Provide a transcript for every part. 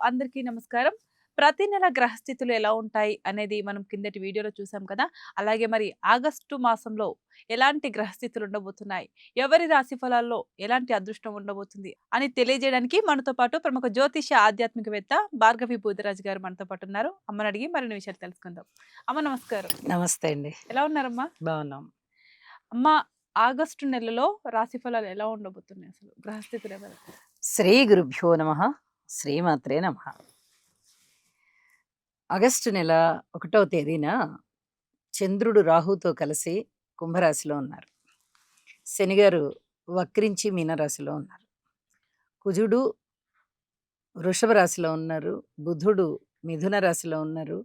అందరికీ నమస్కారం. ప్రతి నెల గ్రహస్థితులు ఎలా ఉంటాయి అనేది మనం కిందటి వీడియోలో చూసాం కదా! అలాగే మరి ఆగస్టు మాసంలో ఎలాంటి గ్రహస్థితులు ఉండబోతున్నాయి? ఎవరి రాశి ఫలాల్లో ఎలాంటి అదృష్టం ఉండబోతుంది? అని తెలియజేయడానికి మనతో పాటు ప్రముఖ జ్యోతిష ఆధ్యాత్మికవేత్త భార్గవి బూదిరాజు గారు మనతో పాటు ఉన్నారు. అమ్మని అడిగి మరిన్ని విషయాలు తెలుసుకుందాం. అమ్మ నమస్కారం. నమస్తే అండి. ఎలా ఉన్నారమ్మా? బావున్నాం. అమ్మ, ఆగస్టు నెలలో రాశి ఫలాలు ఎలా ఉండబోతున్నాయి అసలు? గ్రహస్థితులు ఎవరు? శ్రీ గురుభ్యో నమః. శ్రీమాత్రే నమః. ఆగస్టు నెల 1వ తేదీన చంద్రుడు రాహుతో కలిసి కుంభరాశిలో ఉన్నారు. శనిగారు వక్రించి మీనరాశిలో ఉన్నారు. కుజుడు వృషభ రాశిలో ఉన్నారు. బుధుడు మిథున రాశిలో ఉన్నారు.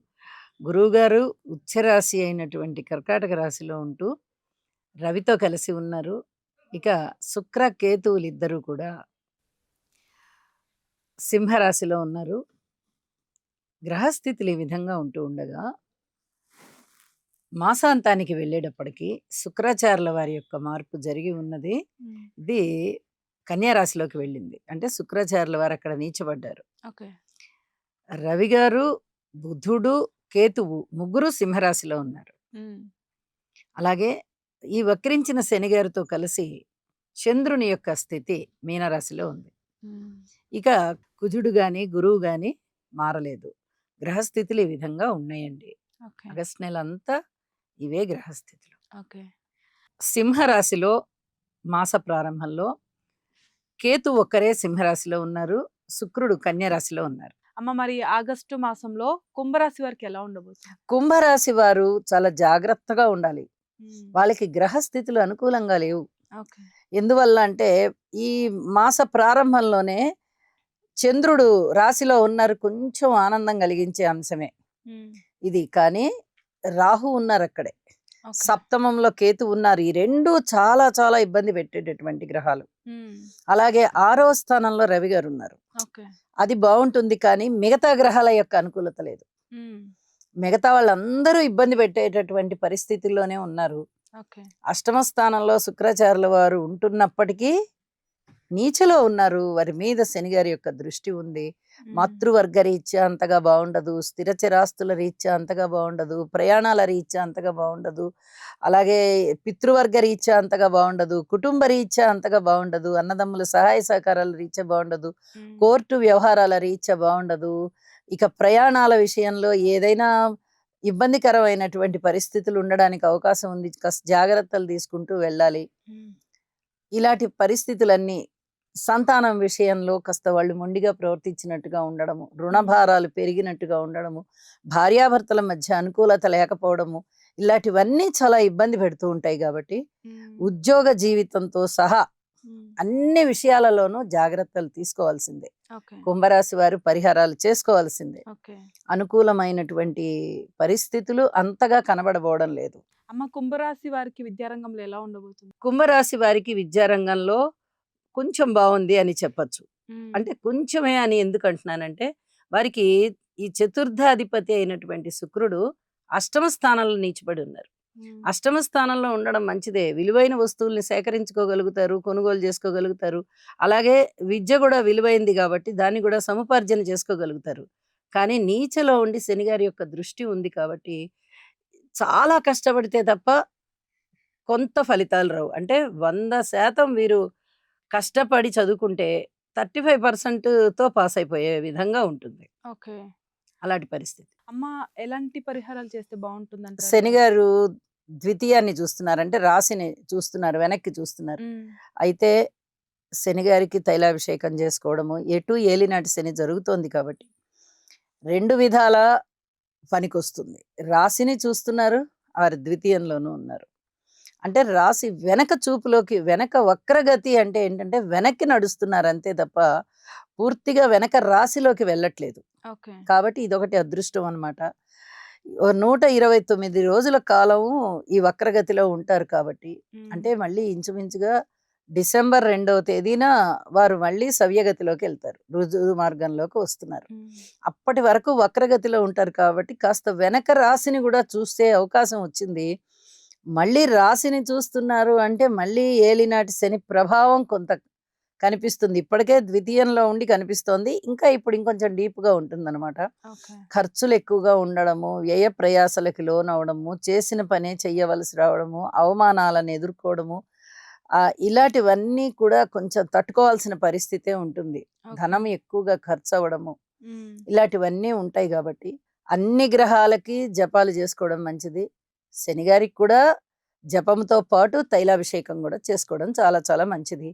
గురువుగారు ఉచ్చరాశి అయినటువంటి కర్కాటక రాశిలో ఉంటూ రవితో కలిసి ఉన్నారు. ఇక శుక్ర కేతువులిద్దరూ కూడా సింహరాశిలో ఉన్నారు. గ్రహస్థితులు ఈ విధంగా ఉంటూ ఉండగా మాసాంతానికి వెళ్ళేటప్పటికి శుక్రాచార్యుల వారి యొక్క మార్పు జరిగి ఉన్నది. ఇది కన్యా రాశిలోకి వెళ్ళింది. అంటే శుక్రాచార్యుల వారు అక్కడ నీచబడ్డారు. ఓకే. రవి గారు, బుధుడు, కేతువు ముగ్గురు సింహరాశిలో ఉన్నారు. అలాగే ఈ వక్రించిన శని గారితో కలిసి చంద్రుని యొక్క స్థితి మీనరాశిలో ఉంది. ఇక కుజుడు గాని గురువు గాని మారలేదు. గ్రహస్థితులు ఈ విధంగా ఉన్నాయండి. ఓకే. ఆగస్టు నెల అంతా ఇవే గ్రహస్థితులు. ఓకే. సింహరాశిలో మాస ప్రారంభంలో కేతు ఒక్కరే సింహరాశిలో ఉన్నారు. శుక్రుడు కన్యా రాశిలో ఉన్నారు. అమ్మ, మరి ఆగస్టు మాసంలో కుంభరాశి వారికి ఎలా ఉండబోతుంది? కుంభరాశి వారు చాలా జాగ్రత్తగా ఉండాలి. వాళ్ళకి గ్రహస్థితులు అనుకూలంగా లేవు. ఓకే. ఎందువల్ల అంటే ఈ మాస ప్రారంభంలోనే చంద్రుడు రాశిలో ఉన్నారు. కొంచెం ఆనందం కలిగించే అంశమే ఇది. కానీ రాహు ఉన్నారు అక్కడే, ఓకే. సప్తమంలో కేతు ఉన్నారు. ఈ రెండు చాలా చాలా ఇబ్బంది పెట్టేటటువంటి గ్రహాలు. అలాగే 6వ స్థానంలో రవి గారు ఉన్నారు. ఓకే. అది బాగుంటుంది, కానీ మిగతా గ్రహాల యొక్క అనుకూలత లేదు. మిగతా వాళ్ళందరూ ఇబ్బంది పెట్టేటటువంటి పరిస్థితుల్లోనే ఉన్నారు. ఓకే. అష్టమ స్థానంలో శుక్రాచార్యుల వారు ఉంటున్నప్పటికీ నీచలో ఉన్నారు. వారి మీద శనిగారి యొక్క దృష్టి ఉంది. మాతృవర్గ రీత్యా అంతగా బాగుండదు, స్థిర చిరాస్తుల రీత్యా అంతగా బాగుండదు, ప్రయాణాల రీత్యా అంతగా బాగుండదు, అలాగే పితృవర్గ రీత్యా అంతగా బాగుండదు, కుటుంబ రీత్యా అంతగా బాగుండదు, అన్నదమ్ముల సహాయ సహకారాల రీత్యా బాగుండదు, కోర్టు వ్యవహారాల రీత్యా బాగుండదు. ఇక ప్రయాణాల విషయంలో ఏదైనా ఇబ్బందికరమైనటువంటి పరిస్థితులు ఉండడానికి అవకాశం ఉంది. కాస్త జాగ్రత్తలు తీసుకుంటూ వెళ్ళాలి. ఇలాంటి పరిస్థితులన్నీ సంతానం విషయంలో కాస్త వాళ్ళు మొండిగా ప్రవర్తించినట్టుగా ఉండడము, రుణభారాలు పెరిగినట్టుగా ఉండడము, భార్యాభర్తల మధ్య అనుకూలత లేకపోవడము, ఇలాంటివన్నీ చాలా ఇబ్బంది పెడుతూ ఉంటాయి. కాబట్టి ఉద్యోగ జీవితంతో సహా అన్ని విషయాలలోనూ జాగ్రత్తలు తీసుకోవాల్సిందే. కుంభరాశి వారు పరిహారాలు చేసుకోవాల్సిందే. అనుకూలమైనటువంటి పరిస్థితులు అంతగా కనబడబోవడం లేదు. అమ్మ, కుంభరాశి వారికి విద్యారంగంలో ఎలా ఉండబోతుంది? కుంభరాశి వారికి విద్యారంగంలో కొంచెం బాగుంది అని చెప్పచ్చు. అంటే కొంచెమే అని ఎందుకు అంటున్నానంటే, వారికి ఈ చతుర్థాధిపతి అయినటువంటి శుక్రుడు అష్టమ స్థానంలో నీచబడి ఉన్నారు. అష్టమ స్థానంలో ఉండడం మంచిదే. విలువైన వస్తువుల్ని సేకరించుకోగలుగుతారు, కొనుగోలు చేసుకోగలుగుతారు. అలాగే విద్య కూడా విలువైంది కాబట్టి దాన్ని కూడా సముపార్జన చేసుకోగలుగుతారు. కానీ నీచలో ఉండి శనిగారి యొక్క దృష్టి ఉంది కాబట్టి చాలా కష్టపడితే తప్ప కొంత ఫలితాలు రావు. అంటే 100% వీరు కష్టపడి చదువుకుంటే 35%తో పాస్ అయిపోయే విధంగా ఉంటుంది. ఓకే. అలాంటి పరిస్థితి. అమ్మ, ఎలాంటి పరిహారాలు చేస్తే బాగుంటుందంటారు? శనిగారు ద్వితీయాన్ని చూస్తున్నారు, అంటే రాశిని చూస్తున్నారు, వెనక్కి చూస్తున్నారు. అయితే శనిగారికి తైలాభిషేకం చేసుకోవడము, ఎటు ఏలినాటి శని జరుగుతోంది కాబట్టి 2 విధాల పనికొస్తుంది. రాశిని చూస్తున్నారు, వారు ద్వితీయంలోనూ ఉన్నారు. అంటే రాశి వెనక చూపులోకి, వెనక వక్రగతి అంటే ఏంటంటే వెనక్కి నడుస్తున్నారు అంతే తప్ప పూర్తిగా వెనక రాశిలోకి వెళ్ళట్లేదు. కాబట్టి ఇదొకటి అదృష్టం అన్నమాట. 129 రోజుల కాలము ఈ వక్రగతిలో ఉంటారు కాబట్టి, అంటే మళ్ళీ ఇంచుమించుగా డిసెంబర్ 2వ తేదీన వారు మళ్ళీ సవ్యగతిలోకి వెళ్తారు, రుజువు మార్గంలోకి వస్తున్నారు. అప్పటి వరకు వక్రగతిలో ఉంటారు కాబట్టి కాస్త వెనక రాశిని కూడా చూసే అవకాశం వచ్చింది. మళ్ళీ రాశిని చూస్తున్నారు అంటే మళ్ళీ ఏలినాటి శని ప్రభావం కొంత కనిపిస్తుంది. ఇప్పటికే ద్వితీయంలో ఉండి కనిపిస్తోంది. ఇంకా ఇప్పుడు ఇంకొంచెం డీప్‌గా ఉంటుందనమాట. ఓకే. ఖర్చులు ఎక్కువగా ఉండడము, వ్యయ ప్రయాసలకి లోనవ్వడము, చేసిన పనే చెయ్యవలసి రావడము, అవమానాలను ఎదుర్కోవడము, ఇలాంటివన్నీ కూడా కొంచెం తట్టుకోవాల్సిన పరిస్థితే ఉంటుంది. ఓకే. ధనం ఎక్కువగా ఖర్చవ్వడము, హ్మ్. ఇలాంటివన్నీ ఉంటాయి గాబట్టి, అన్ని గ్రహాలకి జపాలు జేసుకోవడం మంచిది. శని గారికి కూడా జపంతో పాటు తైలాభిషేకం గూడా చేసుకోవడం చాలా చాలా మంచిది.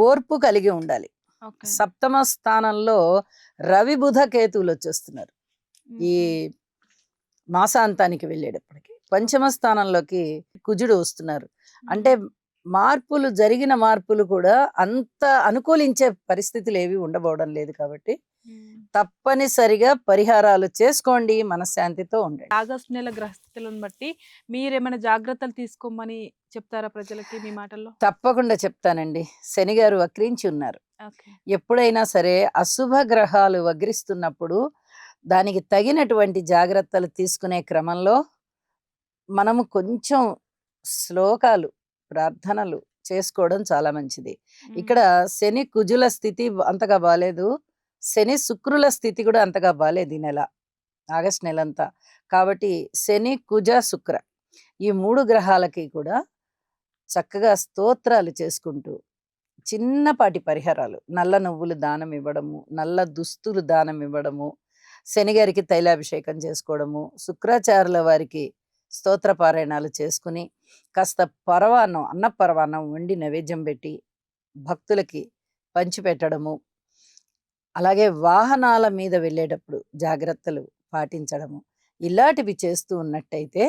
ఓర్పు కలిగి ఉండాలి. ఓకే. సప్తమ స్థానంలో రవి, బుధ, కేతువులొచ్చేస్తున్నారు. ఈ హుహు. మాసాంతానికి వెళ్ళేటప్పటికి. పంచమ స్థానంలోకి కుజుడు వస్తున్నారు. అంటే హ్మ్. జరిగిన మార్పులు కూడా అంత అనుకూలించే పరిస్థితులేవి ఉండబోవడం లేదు కాబట్టి, హ్మ్. తప్పనిసరిగా పరిహారాలు చేసుకోండి. మనశ్శాంతితో ఉండండి. ఆగస్టు నెల గ్రహస్థితులను బట్టి మీరేమైనా జాగ్రత్తలు తీసుకోమని చెప్తారా ప్రజలకి మీ మాటల్లో? తప్పకుండా చెప్తానండి. శనిగారు వక్రించి ఉన్నారు. ఓకే. ఎప్పుడైనా సరే అశుభ గ్రహాలు వగ్రిస్తున్నప్పుడు దానికి తగినటువంటి జాగ్రత్తలు తీసుకునే క్రమంలో మనము కొంచెం శ్లోకాలు, ప్రార్థనలు చేసుకోవడం చాలా మంచిది. హ్మ్. ఇక్కడ శని, కుజుల స్థితి అంతగా బాలేదు. శని, శుక్రుల స్థితి కూడా అంతగా బాలేదు ఈ నెల. ఆగస్టు నెలంతా. కాబట్టి శని, కుజ, శుక్ర ఈ 3 గ్రహాలకి కూడా చక్కగా స్తోత్రాలు చేసుకుంటూ చిన్నపాటి పరిహారాలు, నల్ల నువ్వులు దానం ఇవ్వడము, నల్ల దుస్తులు దానం ఇవ్వడము, శనిగారికి తైలాభిషేకం చేసుకోవడము, శుక్రాచార్యుల వారికి స్తోత్ర పారాయణాలు చేసుకుని కాస్త పరవాన్నం, అన్న పరవాన్నం వండి నైవేద్యం పెట్టి భక్తులకి పంచిపెట్టడము, అలాగే వాహనాల మీద వెళ్ళేటప్పుడు జాగ్రత్తలు పాటించడము, ఇలాంటివి చేస్తూ ఉన్నట్టయితే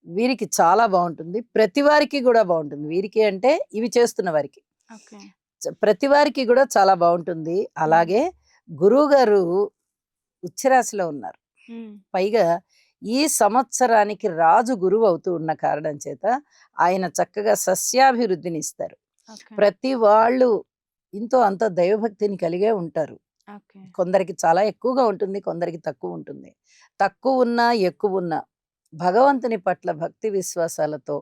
వీరికి చాలా బాగుంటుంది. ప్రతి వారికి కూడా బాగుంటుంది. వీరికి అంటే ఇవి చేస్తున్న వారికి. ఓకే. ప్రతి వారికి కూడా చాలా బాగుంటుంది. అలాగే గురువుగారు ఉచ్చరాశిలో ఉన్నారు. హ్మ్. పైగా ఈ సంవత్సరానికి రాజు గురువు అవుతూ ఉన్న కారణం చేత ఆయన చక్కగా సస్యాభివృద్ధిని ఇస్తారు. ఓకే. ప్రతి వాళ్ళు ఇంతో అంత దైవభక్తిని కలిగే ఉంటారు. ఓకే. కొందరికి చాలా ఎక్కువగా ఉంటుంది. కొందరికి తక్కువ ఉంటుంది. తక్కువ ఉన్నా, ఎక్కువ ఉన్నా భగవంతుని పట్ల భక్తి విశ్వాసాలతో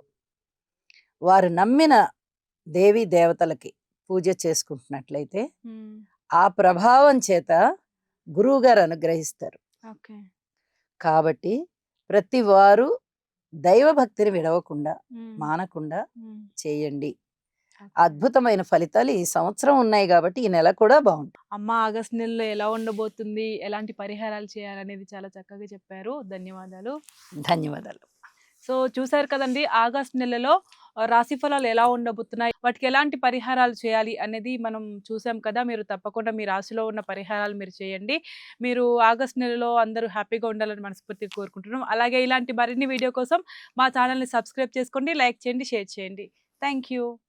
వారు నమ్మిన దేవీ దేవతలకి పూజ చేసుకుంటున్నట్లయితే హ్మ్. ఆ ప్రభావం చేత గురువుగారు అనుగ్రహిస్తారు. ఓకే. కాబట్టి ప్రతి వారు దైవభక్తిని విడవకుండా, హ్మ్. మానకుండా హ్మ్. చేయండి. ఓకే. అద్భుతమైన ఫలితాలు ఈ సంవత్సరం ఉన్నాయి గాబట్టి ఈ నెల కూడా బావుంటుంది. అమ్మ ఆగస్టు నెలలో ఎలా ఉండబోతుంది? ఎలాంటి పరిహారాలు చేయాలనేది చాలా చక్కగా చెప్పారు. ధన్యవాదాలు. ధన్యవాదాలు. సో, చూసారు కదండీ! ఆగస్టు నెలలో రాశి ఫలాలు ఎలా ఉండబోతున్నాయి? వాటికి ఎలాంటి పరిహారాలు చేయాలి అనేది మనం చూసాం కదా! మీరు తప్పకుండా మీ రాశిలో ఉన్న పరిహారాలు మీరు చేయండి. మీరు ఆగస్టు నెలలో అందరూ హ్యాపీగా ఉండాలని మనస్ఫూర్తిగా కోరుకుంటున్నాం. అలాగే ఇలాంటి మరిన్ని వీడియో కోసం మా ఛానెల్‌ని సబ్స్క్రైబ్ చేసుకోండి, లైక్ చేయండి, షేర్ చేయండి. Thank you.